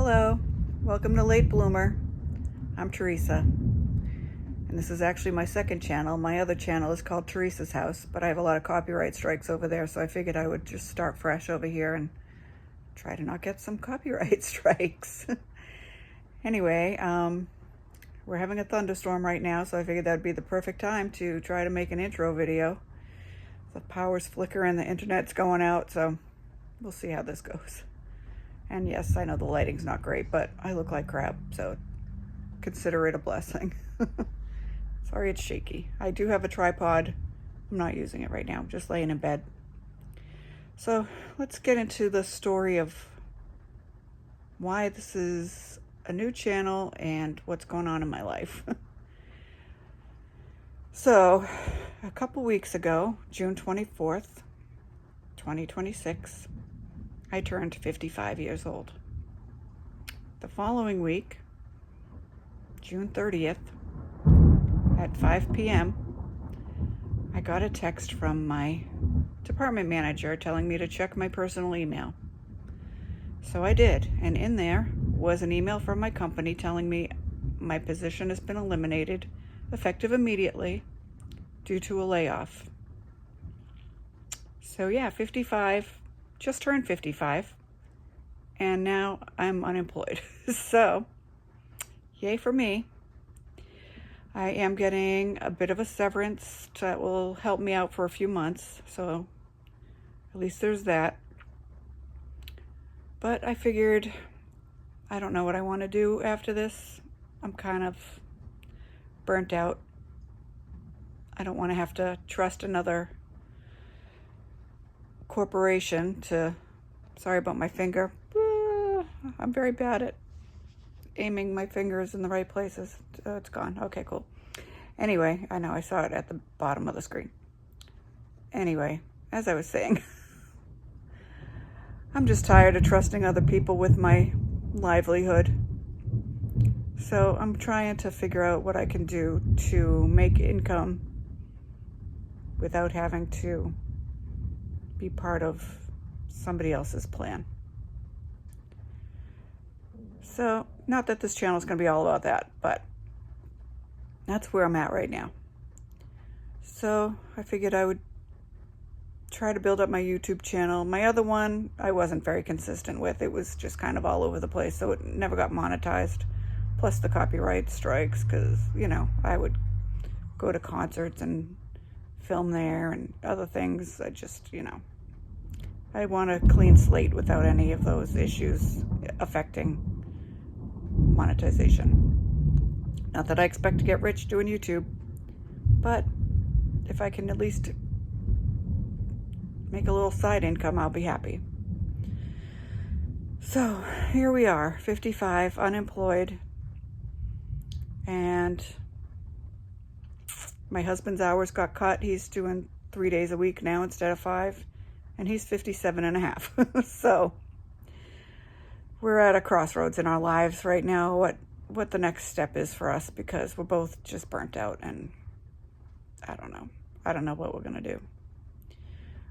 Hello, welcome to Late Bloomer. I'm Teresa, and this is actually my second channel. My other channel is called Teresa's House, but I have a lot of copyright strikes over there, so I figured I would just start fresh over here and try to not get some copyright strikes. Anyway, we're having a thunderstorm right now, so I figured that would be the perfect time to try to make an intro video. The power's flickering, the internet's going out, so we'll see how this goes. And yes, I know the lighting's not great, but I look like crap, so consider it a blessing. Sorry it's shaky. I do have a tripod. I'm not using it right now. I'm just laying in bed. So let's get into the story of why this is a new channel and what's going on in my life. So a couple weeks ago, June 24th, 2026, I turned 55 years old. The following week, June 30th, at 5 p.m., I got a text from my department manager telling me to check my personal email. So I did, and in there was an email from my company telling me my position has been eliminated, effective immediately, due to a layoff. So yeah, 55, just turned 55, and now I'm unemployed. So, yay for me. I am getting a bit of a severance that will help me out for a few months, so at least there's that. But I figured I don't know what I want to do after this. I'm kind of burnt out. I don't want to have to trust another corporation to, sorry about my finger. I'm very bad at aiming my fingers in the right places. It's gone. Okay, cool. Anyway, I know I saw it at the bottom of the screen. Anyway, as I was saying, I'm just tired of trusting other people with my livelihood. So I'm trying to figure out what I can do to make income without having to be part of somebody else's plan. So, not that this channel is going to be all about that, but that's where I'm at right now. So, I figured I would try to build up my YouTube channel. My other one, I wasn't very consistent with. It was just kind of all over the place, so it never got monetized. Plus the copyright strikes, because, I would go to concerts and film there and other things. I just, I want a clean slate without any of those issues affecting monetization. Not that I expect to get rich doing YouTube, but if I can at least make a little side income, I'll be happy. So here we are, 55, unemployed, and my husband's hours got cut. He's doing 3 days a week now instead of 5, and he's 57 and a half. So we're at a crossroads in our lives right now, what the next step is for us, because we're both just burnt out, and I don't know what we're going to do.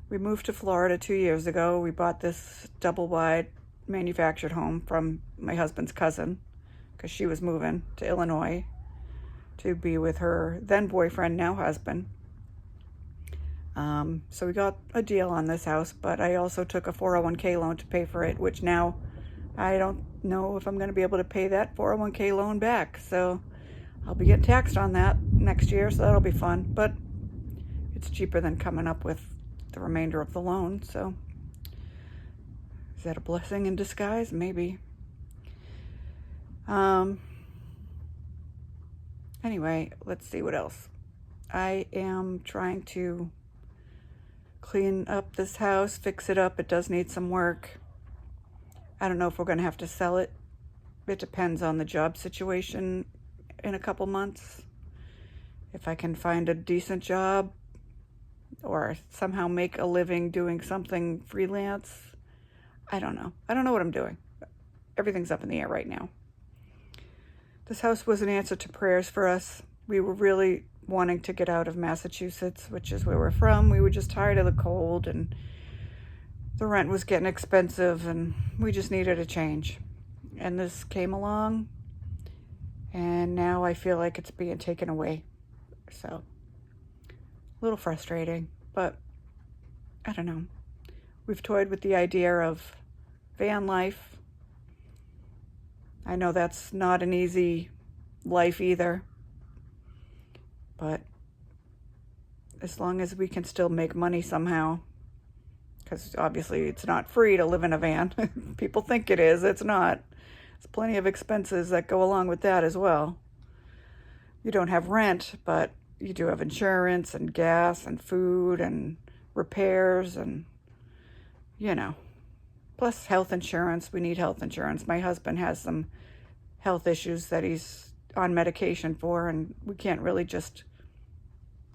We moved to Florida 2 years ago. We bought this double-wide manufactured home from my husband's cousin, because she was moving to Illinois to be with her then boyfriend, now husband. So we got a deal on this house, but I also took a 401k loan to pay for it, which now I don't know if I'm going to be able to pay that 401k loan back. So I'll be getting taxed on that next year, so that'll be fun. But it's cheaper than coming up with the remainder of the loan. So is that a blessing in disguise? Maybe. Anyway, let's see what else. I am trying to clean up this house, fix it up. It does need some work. I don't know if we're going to have to sell it. It depends on the job situation in a couple months. If I can find a decent job or somehow make a living doing something freelance. I don't know. I don't know what I'm doing. Everything's up in the air right now. This house was an answer to prayers for us. We were really wanting to get out of Massachusetts, which is where we're from. We were just tired of the cold, and the rent was getting expensive, and we just needed a change. and this came along, and now I feel like it's being taken away. So, a little frustrating, but I don't know. We've toyed with the idea of van life. I know that's not an easy life either, but as long as we can still make money somehow, because obviously it's not free to live in a van. People think it is. It's not. There's plenty of expenses that go along with that as well. You don't have rent, but you do have insurance and gas and food and repairs and, you know, plus health insurance. We need health insurance. My husband has some health issues that he's on medication for, and we can't really just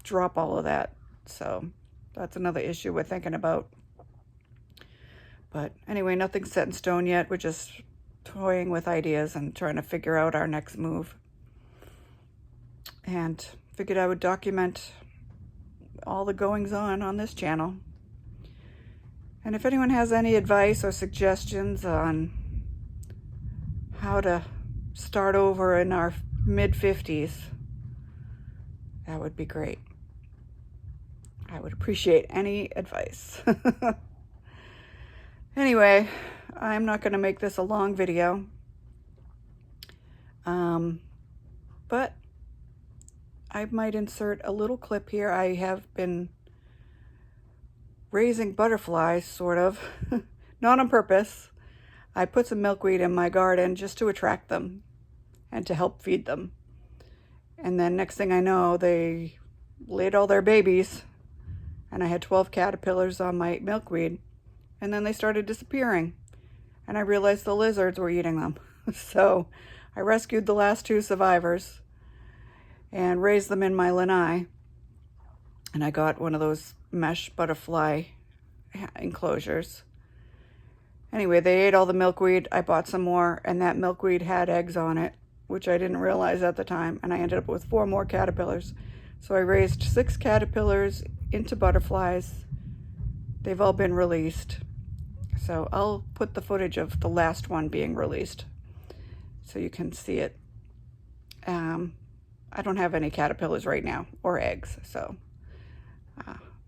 drop all of that. So that's another issue we're thinking about. But anyway, nothing's set in stone yet. We're just toying with ideas and trying to figure out our next move. And figured I would document all the goings on this channel. And if anyone has any advice or suggestions on how to start over in our mid-50s, that would be great. I would appreciate any advice. Anyway, I'm not going to make this a long video. But I might insert a little clip here. I have been raising butterflies, sort of. Not on purpose. I put some milkweed in my garden just to attract them and to help feed them. And then next thing I know, they laid all their babies, and I had 12 caterpillars on my milkweed, and then they started disappearing, and I realized the lizards were eating them. So I rescued the last 2 survivors and raised them in my lanai, and I got one of those mesh butterfly enclosures. Anyway, they ate all the milkweed. I bought some more, and that milkweed had eggs on it, which I didn't realize at the time, and I ended up with 4 more caterpillars. So I raised 6 caterpillars into butterflies. They've all been released. So I'll put the footage of the last one being released so you can see it. I don't have any caterpillars right now, or eggs, so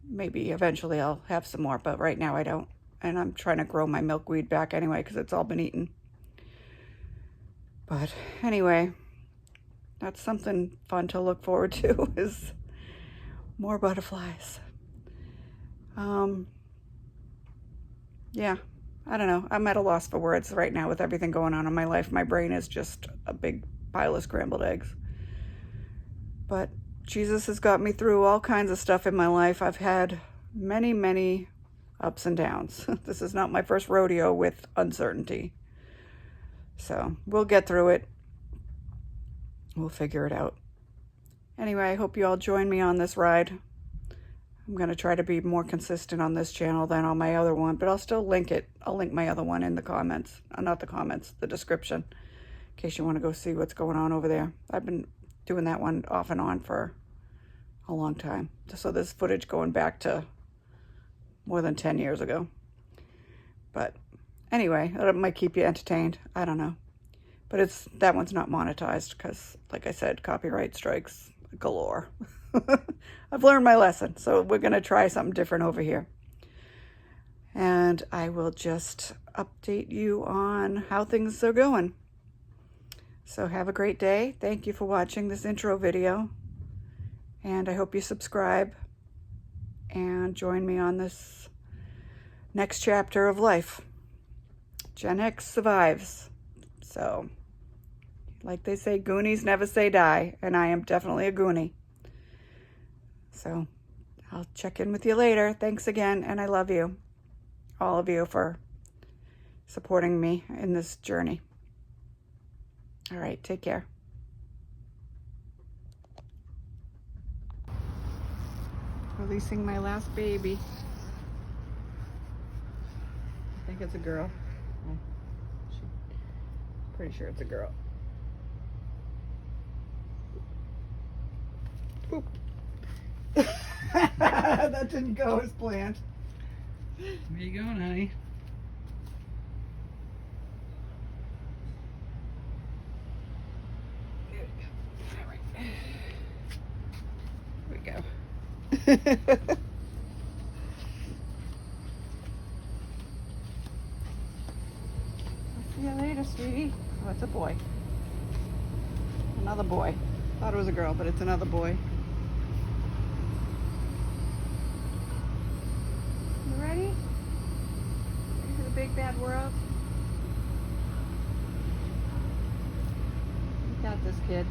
maybe eventually I'll have some more, but right now I don't. And I'm trying to grow my milkweed back anyway because it's all been eaten. But anyway, that's something fun to look forward to, is more butterflies. Yeah, I don't know. I'm at a loss for words right now with everything going on in my life. My brain is just a big pile of scrambled eggs. But Jesus has got me through all kinds of stuff in my life. I've had many, many ups and downs. This is not my first rodeo with uncertainty. So we'll get through it. We'll figure it out. Anyway, I hope you all join me on this ride. I'm going to try to be more consistent on this channel than on my other one, but I'll still link it. I'll link my other one in the comments. Not the comments, the description, in case you want to go see what's going on over there. I've been doing that one off and on for a long time. So there's footage going back to more than 10 years ago. But anyway, that might keep you entertained. I don't know. But that one's not monetized because, like I said, copyright strikes galore. I've learned my lesson, so we're going to try something different over here. And I will just update you on how things are going. So have a great day. Thank you for watching this intro video. And I hope you subscribe and join me on this next chapter of life. Gen X survives. So, like they say, Goonies never say die, and I am definitely a Goonie. So, I'll check in with you later. Thanks again, and I love you, all of you, for supporting me in this journey. All right, take care. Releasing my last baby. I think it's a girl. Pretty sure it's a girl. Oop. That didn't go as planned. Where you going, honey? See you later, sweetie. Oh, it's a boy. Another boy. Thought it was a girl, but it's another boy. You ready? Ready for the big bad world? You got this, kid.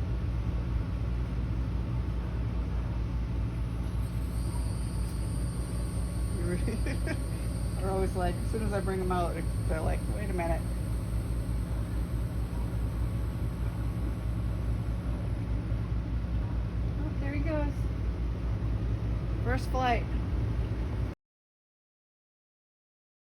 They're always like, as soon as I bring them out, they're like, wait a minute. Oh, there he goes. First flight.